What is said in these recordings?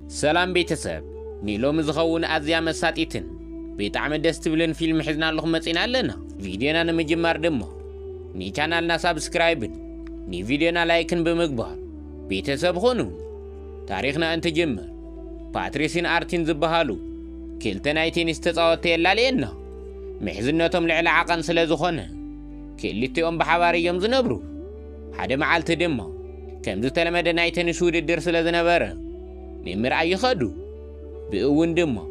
سلام بيتسب نيلو مزخون أزيا مساتيتن بيتعم دستبلن فيلم حزنا لهم متسينا لنا فيديونا نمجمار دمو ني چانالنا سابسكرايبن ني فيديونا لايكن بمقبار بيتسب خونو تاريخنا انت جمر باتريسين آرتين زبهالو كيلتنايتين استطاوتي اللالينا محزنتهم لعلا عقن سلازخونه كيلتهم بحواري يوم زنبرو حدا معالت دمو كم زتلمد نايتن شود الدرس لزنبره نمر أي خدو بأون دمو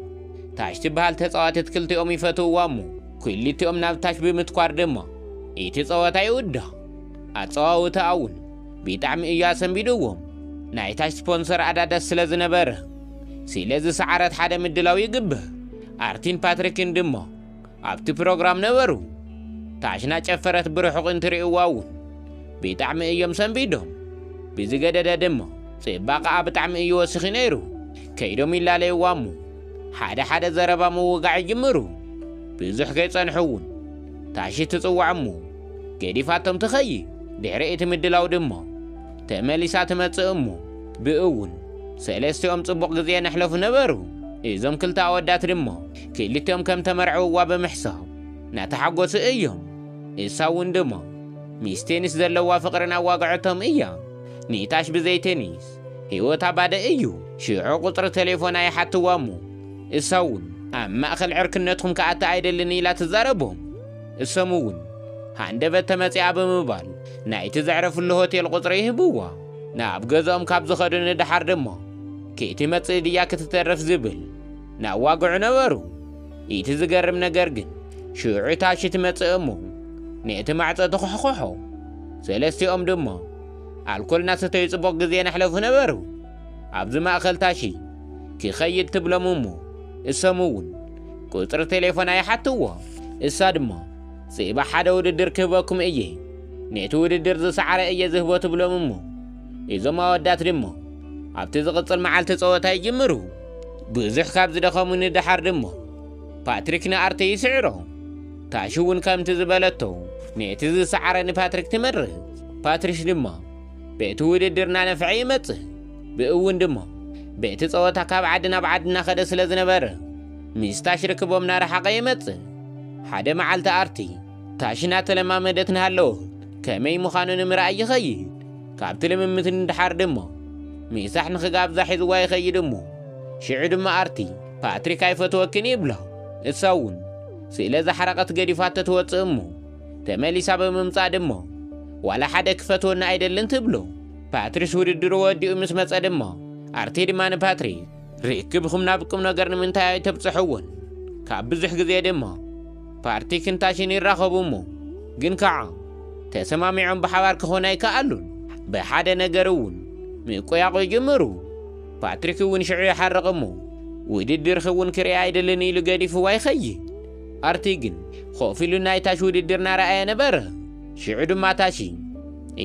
تاش تبهال تصواتت كلتهم يفتو وامو كلتهم نابتاش بمتقار دمو يتصوات يوده أتصوات أون بيتعم إياسن بيدوهم نايتاش سبونسر عدد سلزنبره سيلز سعرت حدا مدلاو يقبه أرتين باتريكين دمو أبتي بروغرام نبرو تاشنا چفرت بروحق انتري واون بيتعم إيام سنبيدهم بزيقادة دمو سيباقا بتعم إيو وسخينيرو كيدو ميلالي وامو حدا زربا موقع جمرو بزح كي صنحون تاشي تصوعمو كيدي فاتم تخيي دحرئي تمدلاو دمو تأماليسات متصأمو بأون سيلستي صبق غزيان نحلف نبرو إذا كلتا ودات دمو كيلتهم كم تمرعو وابمحساب ناتحقوس إيهم إساون دمو ميستينس دلوا فقرنا واقعتهم إيام نيتاش بزيتنيس هيوتا بعد ايو شيعو قطر تليفونا حتى وامو الساون اما اخل عركنتهم كاتا عيدلني لا تزاربهم السمون هاندبت تمسيع بمبال ناي تزعرف الهوتيل قطر يهبوا ناب غزهم كاب زخدن دحر دمو كيتي مصي ديا كتترف زبل نا واقع نبرو يتزغرم ነገር ግን شيعو تاشي تمصيمو نيت معص تخخخو سلستيኦም دمو الكل ناس تيصبق غزي نحلف نبرو عبد ما اخلتاشي كي خيد تبلمومو السمون قطر تليفون اي حتوا السادما سيبا حدا وددر كبكم ايه نيتو وددر زسعر ايه زهبو تبلمومو اذا ما ودات دمو عبتي زغطل معالت صوتا يجمرو بزح كاب زدخمو ندحر دمو باتريكنا ارتي يسعرو تاشون كام تزبلتو نيتو زسعر باتريك تمر باتريش دمو بيت وددرنا نفعي مص بأون دمو بيت صوتا كاب عدنا بعدنا خد سلازنبر ميستاش ركبوم نار حقي مص حدا معالت ارتي تاشنا تلما مدتنا هلو كمي مخانون مرأي خيد كاب تلممت ندحر دمو ميساح نخقاب زحيز واي خيد دمو شعو دم ارتي باتريك ايفتوكن يبلا الساون سيلا زحرقت قديفات توتصمو تمالي سابا ممصا دمو ولا حدا كفتونا عيدلن تبلو باتريس وددر وديو مس مصا دما ارتي دمان باتري ريكبكم نابكم نغرن منتاي تبصحون كاب بزح غزي دما بارتي كنتاشين يراخبومو ግን ከዓ ተሰማሚዖም በሐዋር ከሆነ ይከአሉን በሓደ ነገርውን ምቆያቆ ጀመሩ ፓትሪክ ውን ሽዑ ይሐረቀሙ ውድድር ኸውን ክሪያ አይደለን ኢሉ ገዲፉ ዋይኸይ አርቲ ግን ኾፊሉና ይታሽ ውድድርና ረአየ ነበር ሽዑ ድማ ታሺ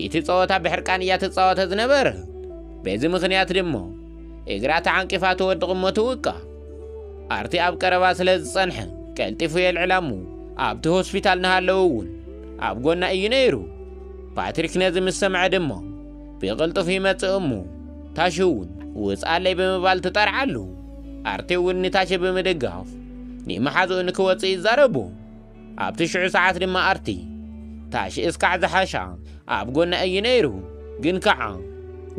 ኢቲ ጸወታ በሕርቃን ያተጻወተ ዝነበረ በዚህ ምክንያት ደሞ እግራታ አንቂፋቱ ወድቅሞቱ ወቃ አርቲ አብ ቀረባ ስለዝጸንሐ ቀልጢፉ የልዕላሙ አብቲ ሆስፒታል ነሃለውን አብ ጎና እይነይሩ ፓትሪክ ነዝ ምሰምዐ ደሞ ቢቅልጥፍ ይመጽእሙ ታሽውን ወጻለይ በመባል ተጠርዓሉ አርቲ ውን ታሽ በመደጋፍ ንመሓዙ ንክወጽእ ይዛረቡ አብቲ ሽዑ ሰዓት ድማ አርቲ ታሽ እስካዕ ዝሓሻ አብ ጎና እይነይሩ ግን ከዓ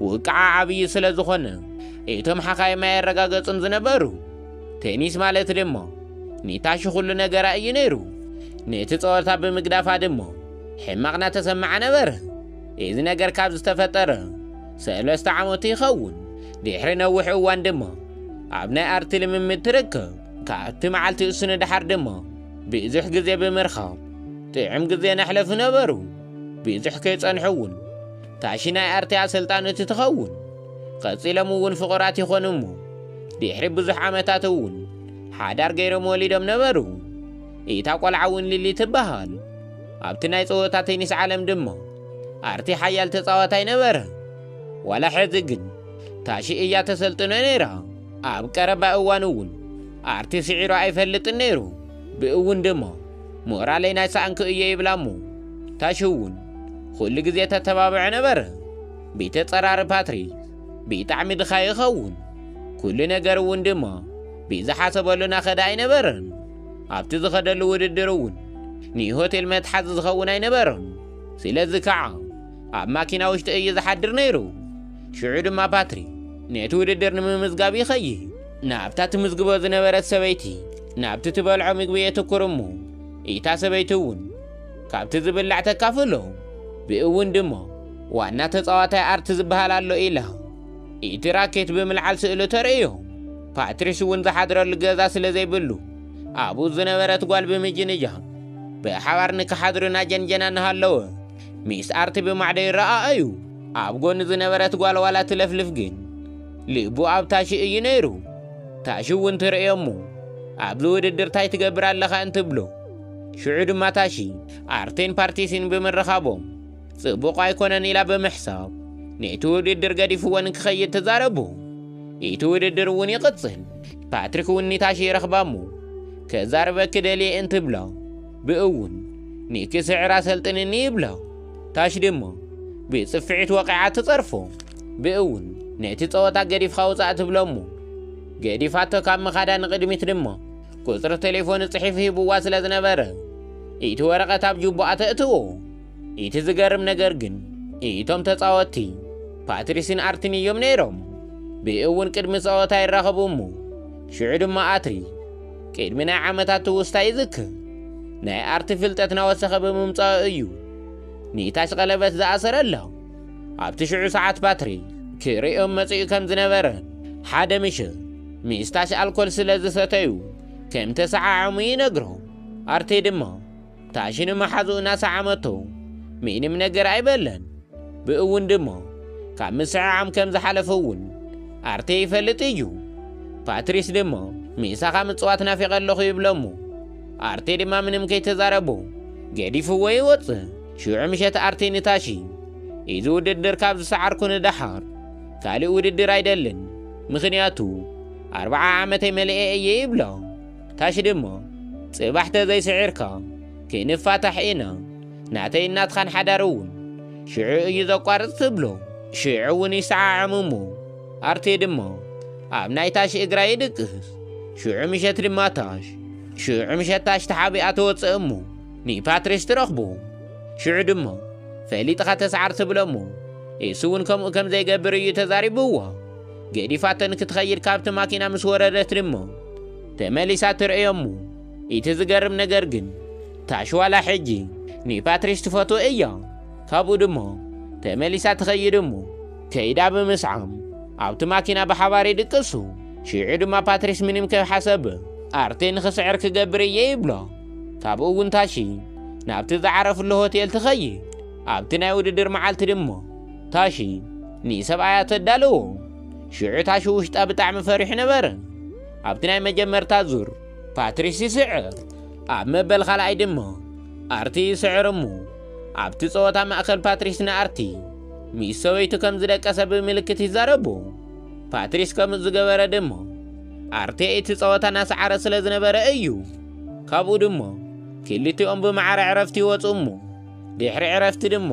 ወቃዓ ዓብይ ስለዝኾነ እቶም ሓኻይ ማይረጋገጽን ዝነበሩ ቴኒስ ማለት ደሞ ኒታሽ ኩሉ ነገራ እይነይሩ ነቲ ጸወታ በመግዳፋ ደሞ ሕማቅና ተሰማዕ ነበር እዚ ነገር ካብ ዝተፈጠረ ሰለስተ ዓመት ይኸውን ድሕሪ ነዊሕ እዋን ደሞ ኣብ ናይ ኣርቲ ልምምድ ትርከብ ካብቲ መዓልቲ እሱን ድሓር ደሞ ብዝሕ ግዜ ብምርኻብ ጥዕም ግዜ ነሕለፍ ነበሩ ብዝሕ ከይጸንሑውን ታሺ ናይ ኣርቲ ኣሰልጣንቲ ትኸውን ቀጺሎም እውን ፍቑራት ይኾኑሙ ድሕሪ ብዙሕ ዓመታት እውን ሓዳር ገይሮም ወሊዶም ነበሩ ኢታ ቆልዓውን ሊሊ ትበሃል ኣብቲ ናይ ጸወታ ቴኒስ ዓለም ደሞ ኣርቲ ሓያል ተጻዋታይ ነበረ ዋላ ሕዚ ግን ታሺ እያ ተሰልጥኖ ነይራ ኣብ ቀረባ እዋን እውን ኣርቲ ስዒሩ ኣይፈልጥን ነይሩ ብእውን ደሞ ምቕራለይ ናይ ሰኣንኪ እየ ይብላሙ ታሺ እውን ኩሉ ግዜ ተተባብዕ ነበረ ቤተ ጸራሪ ፓትሪክ ብጣዕሚ ድኻ ይኸውን ኩሉ ነገር እውን ድማ ብዝሓሰበሉና ኸዳ ኣይነበረን ኣብቲ ዝኸደሉ ውድድር እውን ንሆቴል መትሓዚ ዝኸውን ኣይነበረን ስለዚ ከዓ ኣብ ማኪና ውሽጢ እዩ ዝሓድር ነይሩ ሽዑ ድማ ፓትሪ ነቲ ውድድር ንምምዝጋብ ይኸይድ ናብታ ትምዝግቦ ዝነበረት ሰበይቲ ናብቲ ትበልዖ ምግቢ የትኩር እሞ ኢታ ሰበይቲ እውን ካብቲ ዝብላዕ ተካፍሎ ብእውን ድማ ዋና ተፃዋታይ ኣርቲ ዝበሃል ኣሎ ኢላ ኢቲ ራኬት ብምልዓል ስእሉ ተርእዮ ፓትሪስ እውን ዝሓድረሉ ገዛ ስለ ዘይብሉ ኣብኡ ዝነበረት ጓል ብምጅንጃ ብሓባር ንክሓድሩና ጀንጀና እናሃለወ ሚስ ኣርቲ ብማዕዶ ይረኣዩ ኣብ ጎኒ ዝነበረት ጓል ዋላ ትለፍልፍ ግን ልቡ ኣብ ታሺ እዩ ነይሩ ታሺ እውን ትርእዮ እሞ ኣብዚ ውድድር ታይ ትገብር ኣለኻ እንትብሎ ሽዑ ድማ ታሺ ኣርቴን ፓርቲሲን ብምርኻቦም ጽቡቕ ኣይኮነን ኢላ ብምሕሳብ ነቲ ውድድር ገዲፍዎን ክኸይድ ተዛረቡ እቲ ውድድር እውን ይቕፅል ፓትሪክ እውን ንታሺ ይረኽባ እሞ ከዛርበኪ ደልየ እንትብላ ብእውን ንክስዕራ ሰልጥንኒ ይብላ ታሺ ድማ ብጽፍዒት ወቂዓ ትጸርፎ ብእውን ነቲ ጸወታ ገዲፍካ ውፃእ ትብሎ እሞ ገዲፋቶ ካብ ምኻዳ ንቕድሚት ድማ ቁፅሪ ቴሌፎን ጽሒፍ ሂብዋ ስለ ዝነበረ እቲ ወረቐት ኣብ ጅቡኣ ተእትዎ እቲ ዝገርም ነገር ግን እቶም ተፃወቲ ፓትሪስን ኣርትን እዮም ነይሮም ብእውን ቅድሚ ጸወታ ይራኸቡ እሞ ሽዑ ድማ ኣትሪ ቅድሚ ናይ ዓመታት ትውስታ ይዝክር ናይ ኣርቲ ፍልጠት ናወሰኸ ብምምፃኡ እዩ ንታሽ ቀለበት ዝኣሰረላ ኣብቲ ሽዑ ሰዓት ፓትሪ ክሪኦም መፂኡ ከም ዝነበረ ሓደ ምሽት ሚስታሽ ኣልኮል ስለ ዝሰተዩ ከም ተሰዓዓሙ ይነግሮ ኣርቴ ድማ ታሺ ንመሓዙኡ እናሰዓመቶ ምንም ነገር ኣይበለን ብእውን ድማ ካብ ምስዕዓም ከም ዝሓለፈ እውን ኣርቴ ይፈልጥ እዩ ፓትሪስ ድማ ሚሳኻ ምፅዋት ናፊቐ ኣለኹ ይብሎ እሞ ኣርቴ ድማ ምንም ከይተዛረቦ ገዲፍዎ ይወፅእ ሽዑ ምሸት ኣርቴ ንታሺ እዚ ውድድር ካብ ዝሰዓርኩ ንዳሓር ካልእ ውድድር ኣይደልን ምኽንያቱ 40 ዓመተይ መልአ እየ ይብሎ ታሺ ድማ ጽባሕ ተዘይስዒርካ ከይንፋታሕ ኢና ናተይ እናትኻን ሓዳር እውን ሽዑ እዩ ዘቋርፅ ትብሎ ሽዑ እውን ይሰዓዓሙ እሞ ኣርቴ ድማ ኣብ ናይ ታሺ እግራ ይድቅስ ሽዑ ምሸት ድማ ታሽ ተሓቢኣ ተወፅእ እሞ ንፓትሪስ ትረኽቦ ሽዑ ድማ ፈሊጥኻ ተሰዓር ትብሎ እሞ እሱ እውን ከምኡ ከም ዘይገብር እዩ ተዛሪብዋ ገዲፋቶ ንክትኸይድ ካብቲ ማኪና ምስ ወረደት ድማ ተመሊሳ ትርእዮ እሞ እቲ ዝገርም ነገር ግን ታሽ ዋላ ሕጂ ንፓትሪስ ትፈትዎ እያ ካብኡ ድማ ተመሊሳ ትኸይድ እሞ ከይዳ ብምስዓም ኣብቲ ማኪና ብሓባር ይድቅሱ ሽዑ ድማ ፓትሪስ ምንም ከይሓሰበ ኣርቴ ንኽስዕር ክገብር እየ ይብሎ ካብኡ እውን ታሺ ናብቲ ዝዓረፍሉ ሆቴል ትኸይድ ኣብቲ ናይ ውድድር መዓልቲ ድማ ታሺ ንሰብኣያ ተዳልዎ ሽዑ ታሺ ውሽጣ ብጣዕሚ ፈሪሕ ነበረ ኣብቲ ናይ መጀመርታ ዙር ፓትሪስ ይስዕር ኣብ መበል ካልኣይ ድማ ኣርቲ ይስዕር እሞ ኣብቲ ጸወታ ማእኸል ፓትሪስ ንኣርቲ ሚስ ሰበይቱ ከም ዝደቀሰ ብምልክት ይዛረቡ ፓትሪስ ከምኡ ዝገበረ ድማ ኣርቲ እቲ ጸወታ ናሰዓረ ስለ ዝነበረ እዩ ካብኡ ድማ ክልቲኦም ብማዕረ ዕረፍቲ ይወፁ እሞ ድሕሪ ዕረፍቲ ድማ